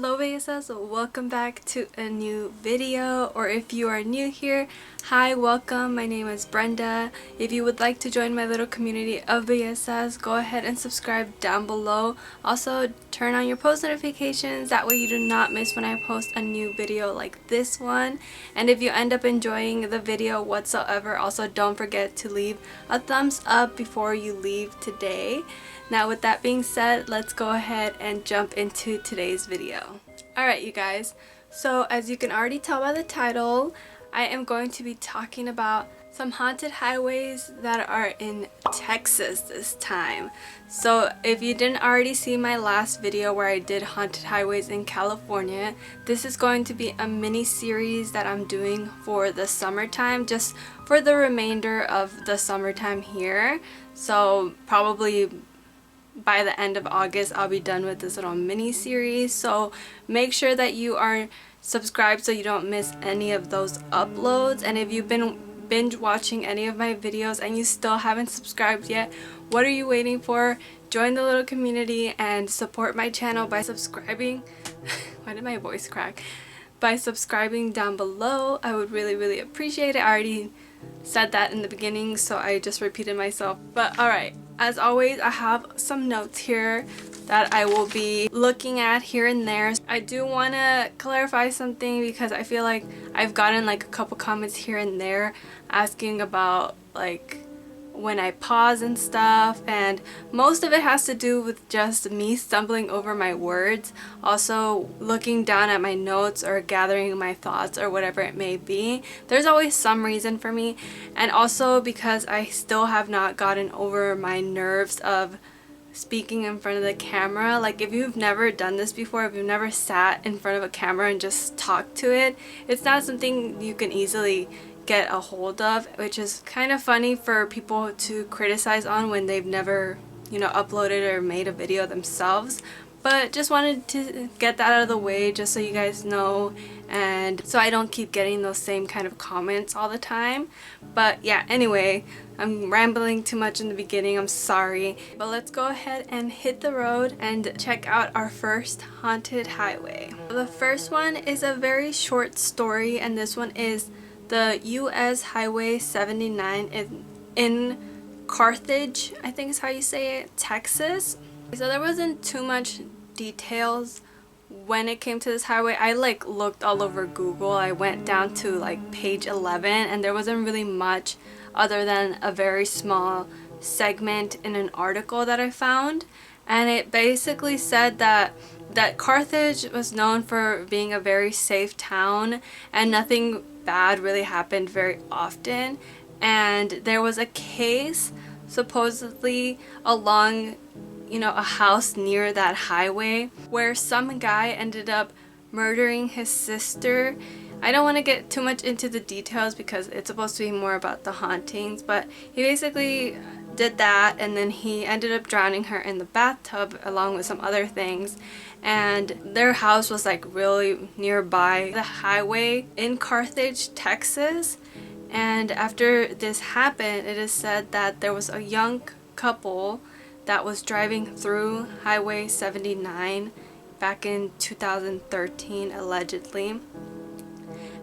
Hello Beyas, welcome back to a new video, or if you are new here, hi, welcome. My name is Brenda. If you would like to join my little community of Beyas, go ahead and subscribe down below. Also, turn on your post notifications, that way you do not miss when I post a new video like this one. And if you end up enjoying the video whatsoever, also don't forget to leave a thumbs up before you leave today. Now with that being said, let's go ahead and jump into today's video. Alright you guys, so as you can already tell by the title, I am going to be talking about some haunted highways that are in Texas this time. So if you didn't already see my last video where I did haunted highways in California, this is going to be a mini series that I'm doing for the summertime, just for the remainder of the summertime here. So probably by the end of August I'll be done with this little mini series, so make sure that you are subscribed so you don't miss any of those uploads. And if you've been binge watching any of my videos and you still haven't subscribed yet, what are you waiting for? Join the little community and support my channel by subscribing. Why did my voice crack? By subscribing down below. I would really appreciate it. I already said that in the beginning, so I just repeated myself. But alright, as always, I have some notes here that I will be looking at here and there. I do want to clarify something because I feel like I've gotten like a couple comments here and there asking about like when I pause and stuff, and most of it has to do with just me stumbling over my words, also looking down at my notes or gathering my thoughts or whatever it may be. There's always some reason for me, and also because I still have not gotten over my nerves of speaking in front of the camera. Like if you've never done this before, if you've never sat in front of a camera and just talked to it, it's not something you can easily get a hold of, which is kind of funny for people to criticize on when they've never, you know, uploaded or made a video themselves. But just wanted to get that out of the way just so you guys know, and so I don't keep getting those same kind of comments all the time. But yeah, anyway, I'm rambling too much in the beginning, I'm sorry. But let's go ahead and hit the road and check out our first haunted highway. The first one is a very short story, and this one is the US Highway 79 in Carthage, I think is how you say it, Texas. So there wasn't too much details when it came to this highway. I like looked all over Google. I went down to like page 11 and there wasn't really much other than a very small segment in an article that I found, and it basically said that Carthage was known for being a very safe town and nothing bad really happened very often. And there was a case supposedly along, you know, a house near that highway where some guy ended up murdering his sister. I don't want to get too much into the details because it's supposed to be more about the hauntings, but he basically did that, and then he ended up drowning her in the bathtub along with some other things. And their house was like really nearby the highway in Carthage, Texas. And after this happened, it is said that there was a young couple that was driving through Highway 79 back in 2013 allegedly.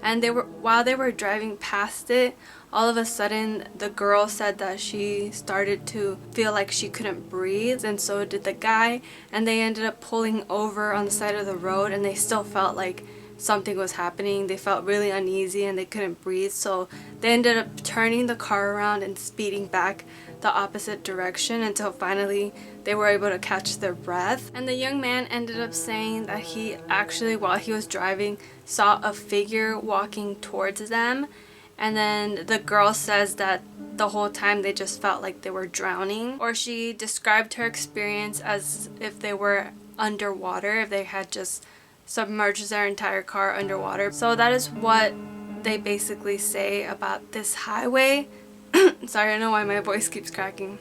And while they were driving past it, all of a sudden the girl said that she started to feel like she couldn't breathe, and so did the guy, and they ended up pulling over on the side of the road, and they still felt like something was happening. They felt really uneasy and they couldn't breathe, so they ended up turning the car around and speeding back the opposite direction until finally they were able to catch their breath. And the young man ended up saying that he actually, while he was driving, saw a figure walking towards them, and then the girl says that the whole time they just felt like they were drowning, or she described her experience as if they were underwater, if they had just submerged their entire car underwater. So that is what they basically say about this highway. Sorry, I don't know why my voice keeps cracking.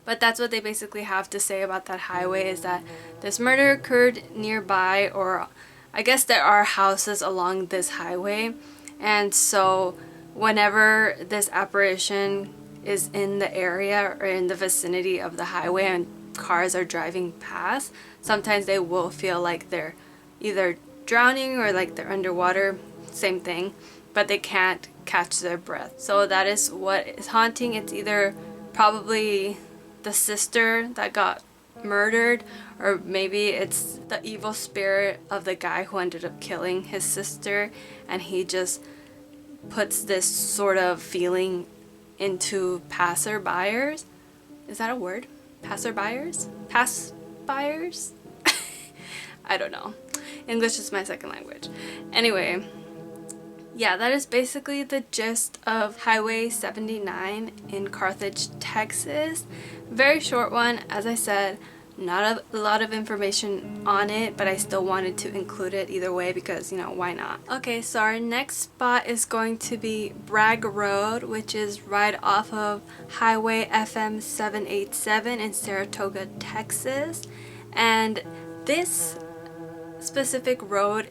But that's what they basically have to say about that highway, is that this murder occurred nearby, or I guess there are houses along this highway. And so whenever this apparition is in the area or in the vicinity of the highway and cars are driving past, sometimes they will feel like they're either drowning or like they're underwater, same thing, but they can't catch their breath. So that is what is haunting. It's either probably the sister that got murdered, or maybe it's the evil spirit of the guy who ended up killing his sister, and he just puts this sort of feeling into passerbyers. Is that a word? Passerbyers? Pass-byers? I don't know. English is my second language. Anyway, yeah, that is basically the gist of Highway 79 in Carthage, Texas. Very short one, as I said. Not a lot of information on it, but I still wanted to include it either way because, you know, why not? Okay, so our next spot is going to be Bragg Road, which is right off of Highway FM 787 in Saratoga, Texas. And this specific road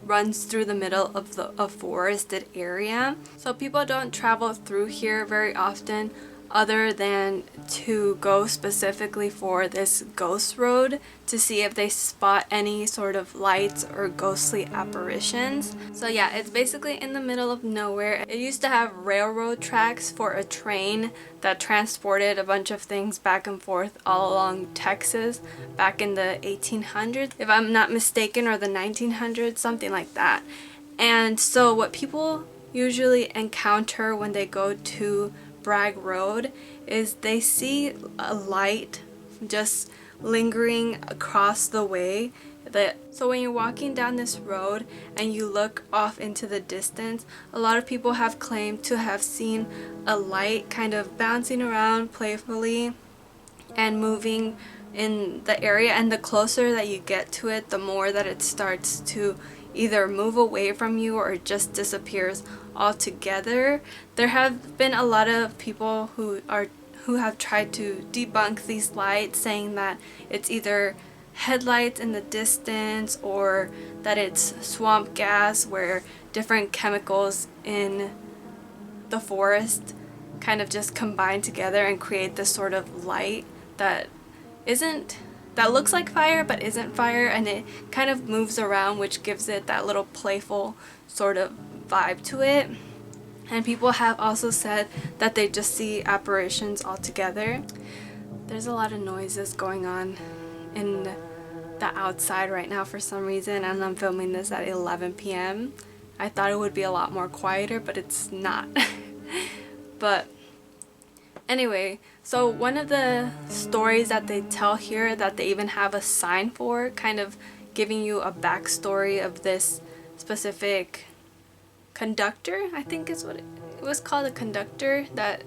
runs through the middle of a forested area. So people don't travel through here very often, other than to go specifically for this ghost road to see if they spot any sort of lights or ghostly apparitions. So yeah, it's basically in the middle of nowhere. It used to have railroad tracks for a train that transported a bunch of things back and forth all along Texas back in the 1800s, if I'm not mistaken, or the 1900s, something like that. And so what people usually encounter when they go to Bragg Road is they see a light just lingering across the way. So when you're walking down this road and you look off into the distance, a lot of people have claimed to have seen a light kind of bouncing around playfully and moving in the area, and the closer that you get to it, the more that it starts to either move away from you or it just disappears altogether. There have been a lot of people who have tried to debunk these lights, saying that it's either headlights in the distance or that it's swamp gas, where different chemicals in the forest kind of just combine together and create this sort of light that looks like fire but isn't fire, and it kind of moves around, which gives it that little playful sort of vibe to it. And people have also said that they just see apparitions altogether. There's a lot of noises going on in the outside right now for some reason, and I'm filming this at 11 p.m. I thought it would be a lot more quieter, but it's not. But anyway, so one of the stories that they tell here, that they even have a sign for, kind of giving you a backstory of this specific conductor, I think is what it was called, a conductor, that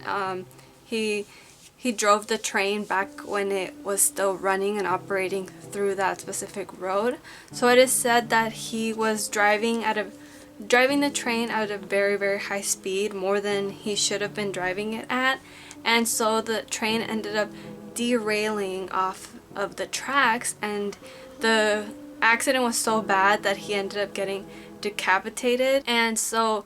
he drove the train back when it was still running and operating through that specific road. So it is said that he was driving the train at a very, very high speed, more than he should have been driving it at, and so the train ended up derailing off of the tracks, and the accident was so bad that he ended up getting decapitated. And so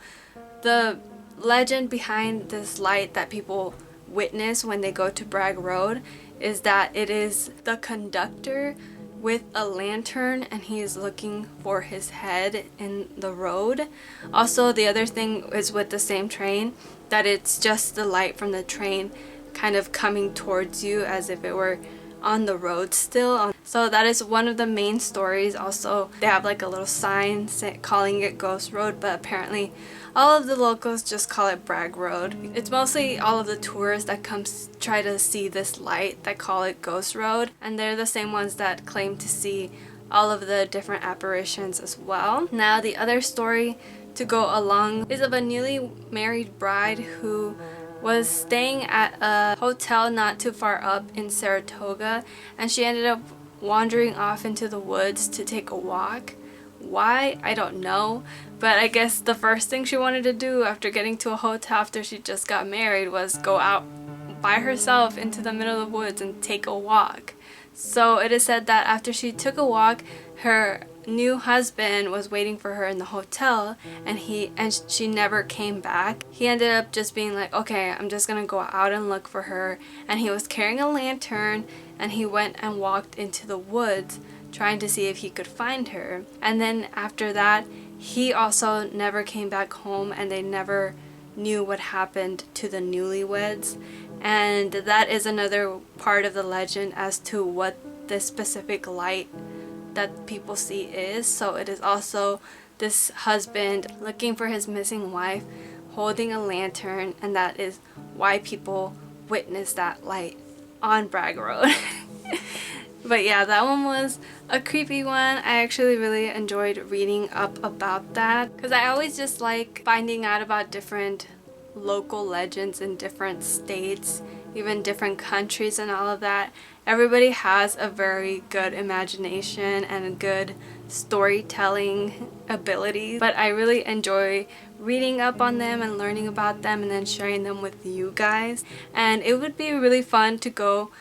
the legend behind this light that people witness when they go to Bragg Road is that it is the conductor with a lantern, and he is looking for his head in the road. Also, the other thing is with the same train, that it's just the light from the train kind of coming towards you as if it were on the road still. So that is one of the main stories. Also, they have like a little sign calling it Ghost Road, but apparently all of the locals just call it Bragg Road. It's mostly all of the tourists that come try to see this light that call it Ghost Road, and they're the same ones that claim to see all of the different apparitions as well. Now, the other story to go along is of a newly married bride who was staying at a hotel not too far up in Saratoga, and she ended up wandering off into the woods to take a walk. Why? I don't know, but I guess the first thing she wanted to do after getting to a hotel after she just got married was go out by herself into the middle of the woods and take a walk. So it is said that after she took a walk, her new husband was waiting for her in the hotel, and she never came back. He ended up just being like, okay, I'm just gonna go out and look for her, and he was carrying a lantern, and he went and walked into the woods trying to see if he could find her. And then after that, he also never came back home, and they never knew what happened to the newlyweds. And that is another part of the legend as to what this specific light that people see is. So it is also this husband looking for his missing wife, holding a lantern, and that is why people witness that light on Bragg Road. But yeah, that one was a creepy one. I actually really enjoyed reading up about that because I always just like finding out about different local legends in different states, even different countries and all of that. Everybody has a very good imagination and a good storytelling ability, but I really enjoy reading up on them and learning about them and then sharing them with you guys. And it would be really fun to go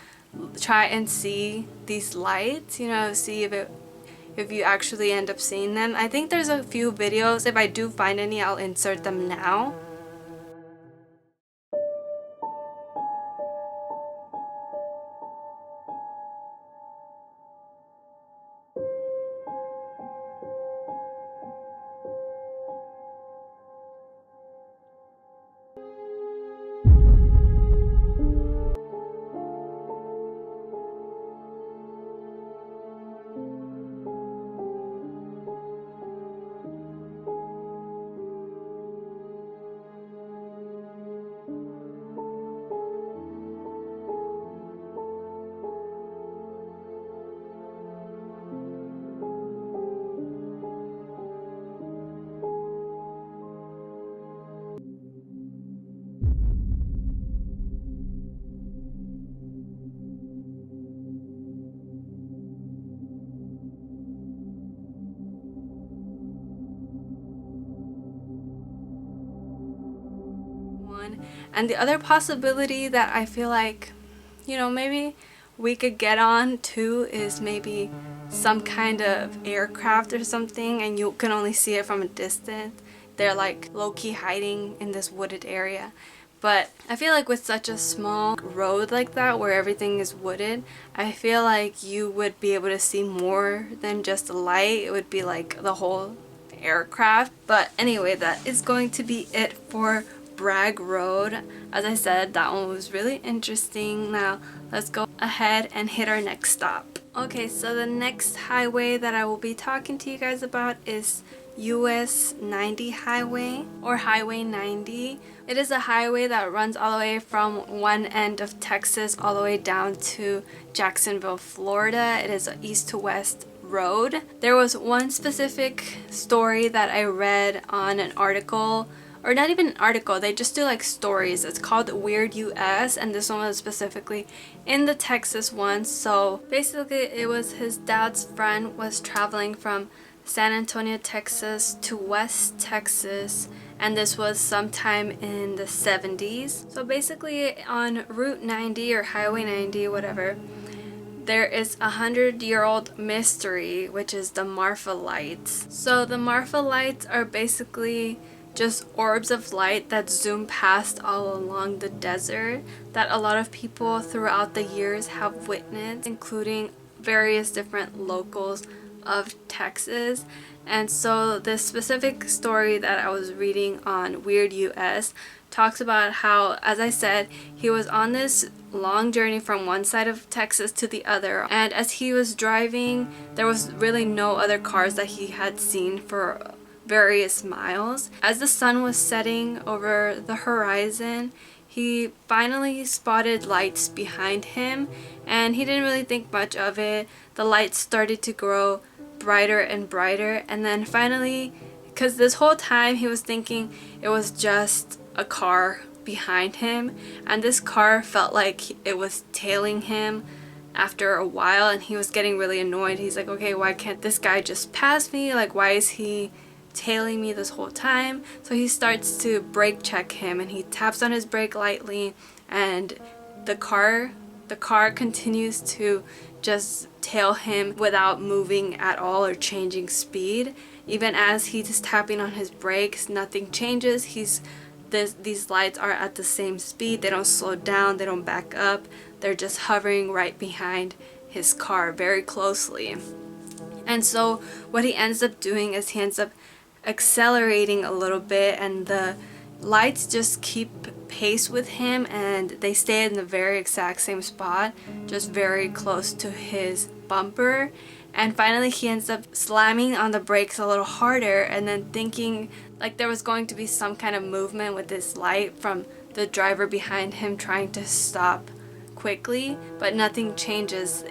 try and see these lights, you know, see if you actually end up seeing them. I think there's a few videos. If I do find any, I'll insert them now. And the other possibility that I feel like, you know, maybe we could get on to is maybe some kind of aircraft or something, and you can only see it from a distance. They're like low-key hiding in this wooded area. But I feel like with such a small road like that where everything is wooded, I feel like you would be able to see more than just a light. It would be like the whole aircraft. But anyway, that is going to be it for Bragg Road. As I said, that one was really interesting. Now let's go ahead and hit our next stop. Okay, so the next highway that I will be talking to you guys about is US 90 highway, or Highway 90. It is a highway that runs all the way from one end of Texas all the way down to Jacksonville, Florida. It is an east to west road. There was one specific story that I read on an article, or not even an article, they just do like stories. It's called Weird US, and this one was specifically in the Texas one. So basically it was his dad's friend was traveling from San Antonio, Texas to West Texas, and this was sometime in the 70s. So basically on Route 90 or Highway 90, whatever, there is 100-year-old mystery, which is the Marfa lights. So the Marfa lights are basically just orbs of light that zoom past all along the desert that a lot of people throughout the years have witnessed, including various different locals of Texas. And so this specific story that I was reading on Weird US talks about how, as I said, he was on this long journey from one side of Texas to the other, and as he was driving, there was really no other cars that he had seen for various miles. As the sun was setting over the horizon, he finally spotted lights behind him, and he didn't really think much of it. The lights started to grow brighter and brighter, and then finally, because this whole time he was thinking it was just a car behind him, and this car felt like it was tailing him after a while, and he was getting really annoyed. He's like, okay, why can't this guy just pass me? Like, why is he tailing me this whole time? So he starts to brake check him, and he taps on his brake lightly, and the car continues to just tail him without moving at all or changing speed. Even as he's tapping on his brakes, nothing changes. These lights are at the same speed. They don't slow down, they don't back up. They're just hovering right behind his car very closely. And so what he ends up doing is he ends up accelerating a little bit, and the lights just keep pace with him, and they stay in the very exact same spot, just very close to his bumper. And finally he ends up slamming on the brakes a little harder, and then thinking like there was going to be some kind of movement with this light from the driver behind him trying to stop quickly, but nothing changes.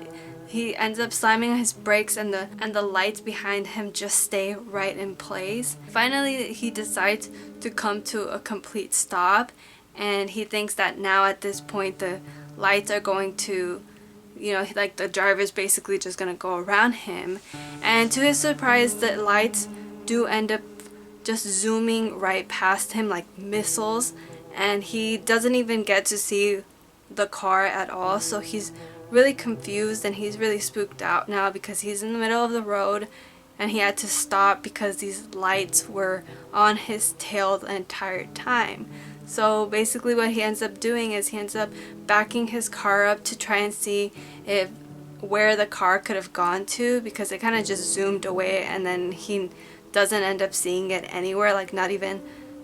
He ends up slamming on his brakes, and the lights behind him just stay right in place. Finally he decides to come to a complete stop, and he thinks that now at this point the lights are going to, you know, like the driver's basically just gonna go around him. And to his surprise, the lights do end up just zooming right past him like missiles, and he doesn't even get to see the car at all. So he's really confused, and he's really spooked out now because he's in the middle of the road and he had to stop because these lights were on his tail the entire time. So basically what he ends up doing is he ends up backing his car up to try and see if where the car could have gone to, because it kind of just zoomed away, and then he doesn't end up seeing it anywhere, like not even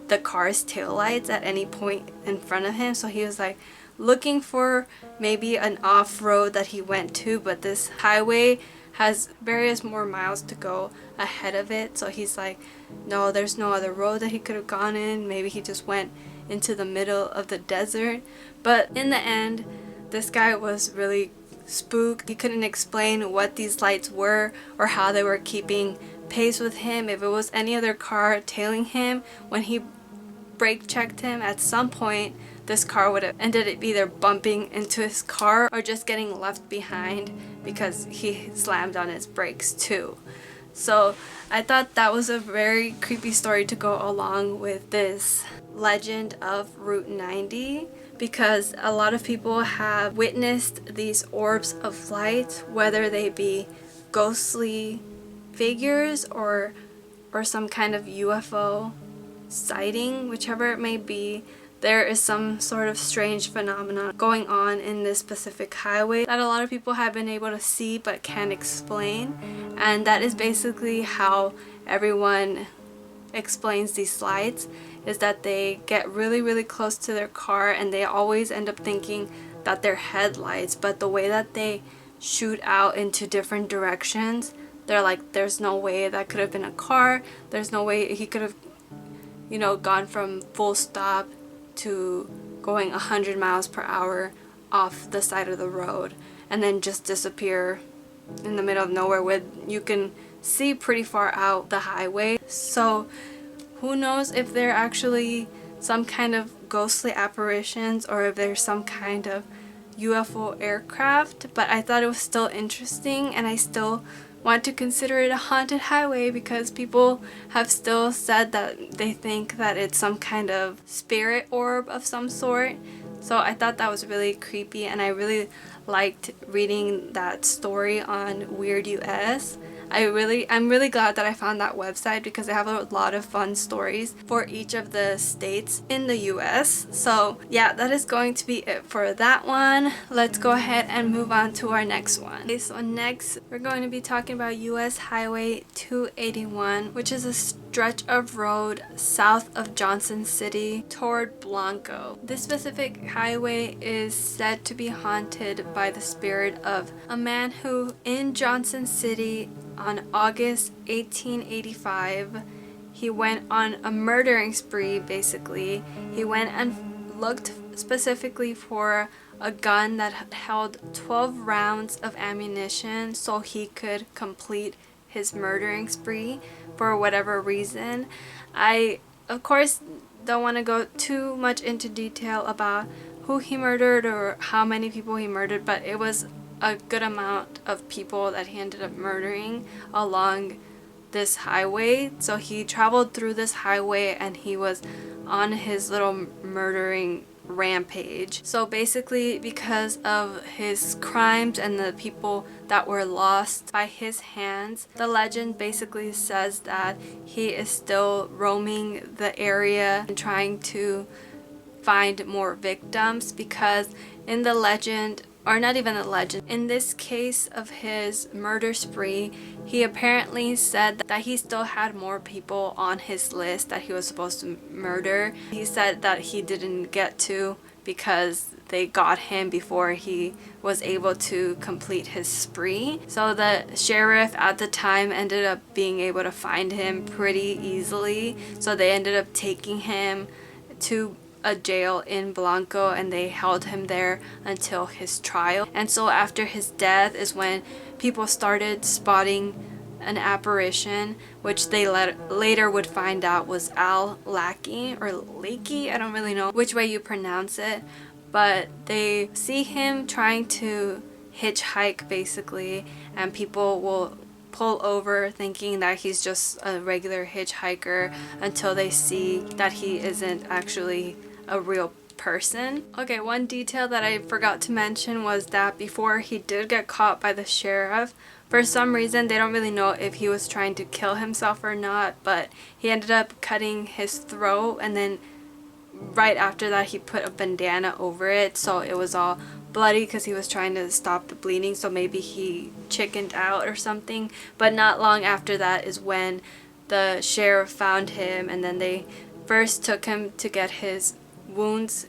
the car's tail lights at any point in front of him. So he was like looking for maybe an off-road that he went to, but this highway has various more miles to go ahead of it. So he's like, no, there's no other road that he could have gone in. Maybe he just went into the middle of the desert. But in the end, this guy was really spooked. He couldn't explain what these lights were or how they were keeping pace with him. If it was any other car tailing him, when he brake checked him, at some point this car would have ended up either bumping into his car or just getting left behind because he slammed on his brakes too. So I thought that was a very creepy story to go along with this legend of Route 90, because a lot of people have witnessed these orbs of light, whether they be ghostly figures or some kind of UFO sighting. Whichever it may be, there is some sort of strange phenomenon going on in this specific highway that a lot of people have been able to see but can't explain. And that is basically how everyone explains these lights, is that they get really close to their car and they always end up thinking that they're headlights, but the way that they shoot out into different directions, they're like, there's no way that could have been a car. There's no way he could have, you know, gone from full stop to going 100 miles per hour off the side of the road and then just disappear in the middle of nowhere where you can see pretty far out the highway. So who knows if they're actually some kind of ghostly apparitions or if there's some kind of UFO aircraft, but I thought it was still interesting, and I still want to consider it a haunted highway because people have still said that they think that it's some kind of spirit orb of some sort. So I thought that was really creepy, and I really liked reading that story on Weird US. I'm really glad that I found that website because they have a lot of fun stories for each of the states in the US. So yeah, that is going to be it for that one. Let's go ahead and move on to our next one. Okay, so next we're going to be talking about US Highway 281, which is a stretch of road south of Johnson City toward Blanco. This specific highway is said to be haunted by the spirit of a man who, in Johnson City on August 1885, he went on a murdering spree. Basically, he went and looked specifically for a gun that held 12 rounds of ammunition so he could complete his murdering spree for whatever reason. I, of course, don't want to go too much into detail about who he murdered or how many people he murdered, but it was a good amount of people that he ended up murdering along this highway. So he traveled through this highway and he was on his little murdering rampage. So basically, because of his crimes and the people that were lost by his hands, the legend basically says that he is still roaming the area and trying to find more victims, because in the legend or not even a legend. In this case of his murder spree, he apparently said that he still had more people on his list that he was supposed to murder. He said that he didn't get to because they got him before he was able to complete his spree. So the sheriff at the time ended up being able to find him pretty easily. So they ended up taking him to a jail in Blanco and they held him there until his trial. And so after his death is when people started spotting an apparition, which they later would find out was Al Lackey or Lakey, I don't really know which way you pronounce it, but they see him trying to hitchhike basically, and people will pull over thinking that he's just a regular hitchhiker until they see that he isn't actually a real person. Okay, one detail that I forgot to mention was that before he did get caught by the sheriff, for some reason they don't really know if he was trying to kill himself or not, but he ended up cutting his throat, and then right after that he put a bandana over it, so it was all bloody because he was trying to stop the bleeding. So maybe he chickened out or something. But not long after that is when the sheriff found him, and then they first took him to get his wounds,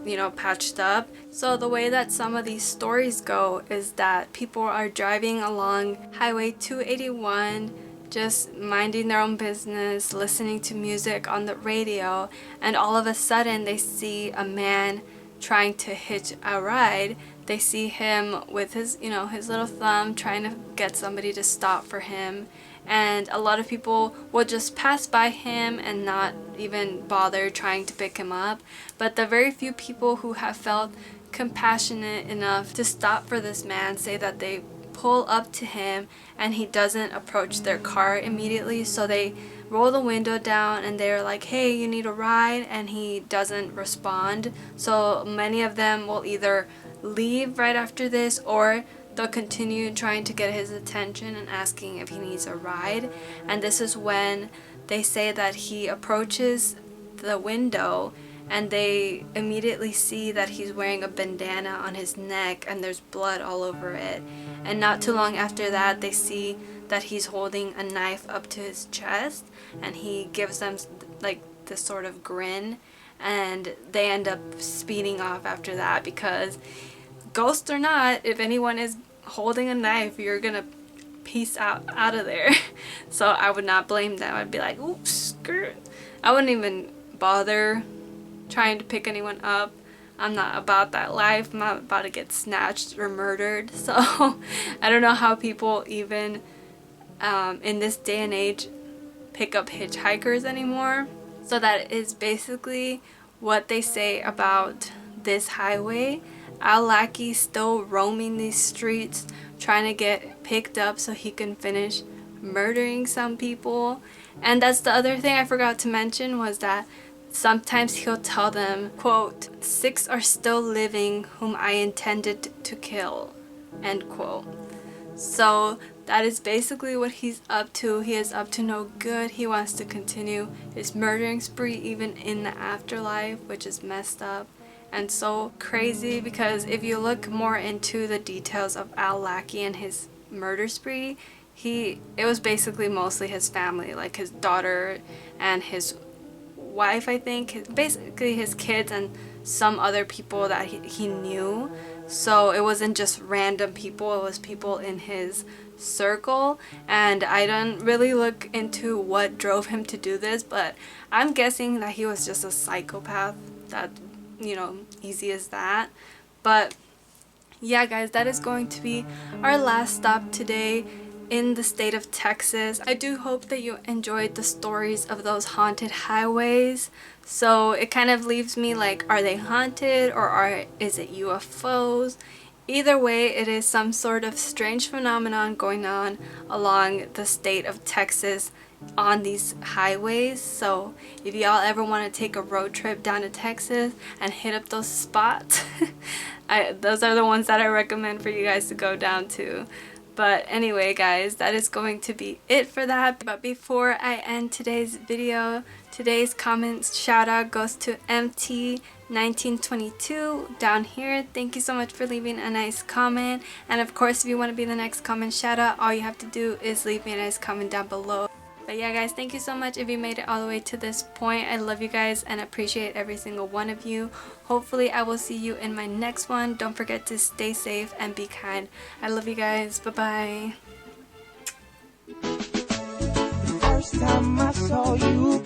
you know, patched up. So the way that some of these stories go is that people are driving along Highway 281, just minding their own business, listening to music on the radio, and all of a sudden they see a man trying to hitch a ride. They see him with his, you know, his little thumb trying to get somebody to stop for him, and a lot of people will just pass by him and not even bother trying to pick him up. But the very few people who have felt compassionate enough to stop for this man say that they pull up to him and he doesn't approach their car immediately, so they roll the window down and they're like, hey, you need a ride, and he doesn't respond. So many of them will either leave right after this, or they'll continue trying to get his attention and asking if he needs a ride. And this is when they say that he approaches the window and they immediately see that he's wearing a bandana on his neck and there's blood all over it. And not too long after that, they see that he's holding a knife up to his chest, and he gives them like this sort of grin, and they end up speeding off after that because, ghost or not, if anyone is holding a knife, you're gonna peace out of there. So I would not blame them. I'd be like, oops, skirt. I wouldn't even bother trying to pick anyone up. I'm not about that life. I'm not about to get snatched or murdered. So I don't know how people even in this day and age pick up hitchhikers anymore. So that is basically what they say about this highway. Al Lackey still roaming these streets trying to get picked up so he can finish murdering some people. And that's the other thing I forgot to mention, was that sometimes he'll tell them, quote, 6 are still living whom I intended to kill, end quote. So that is basically what he's up to. He is up to no good. He wants to continue his murdering spree even in the afterlife, which is messed up and so crazy, because if you look more into the details of Al Lackey and his murder spree, it was basically mostly his family, like his daughter and his wife, I think, basically his kids and some other people that he knew. So it wasn't just random people, it was people in his circle. And I didn't really look into what drove him to do this, but I'm guessing that he was just a psychopath. That, you know, easy as that. But yeah, guys, that is going to be our last stop today in the state of Texas. I do hope that you enjoyed the stories of those haunted highways. So it kind of leaves me like, are they haunted, or is it UFOs? Either way, it is some sort of strange phenomenon going on along the state of Texas on these highways. So if y'all ever want to take a road trip down to Texas and hit up those spots, those are the ones that I recommend for you guys to go down to. But anyway guys, that is going to be it for that. But before I end today's video, today's comments shout out goes to MT1922 down here. Thank you so much for leaving a nice comment. And of course, if you want to be the next comment shout out, all you have to do is leave me a nice comment down below. But yeah guys, thank you so much if you made it all the way to this point. I love you guys and appreciate every single one of you. Hopefully I will see you in my next one. Don't forget to stay safe and be kind. I love you guys. Bye bye. First time I saw you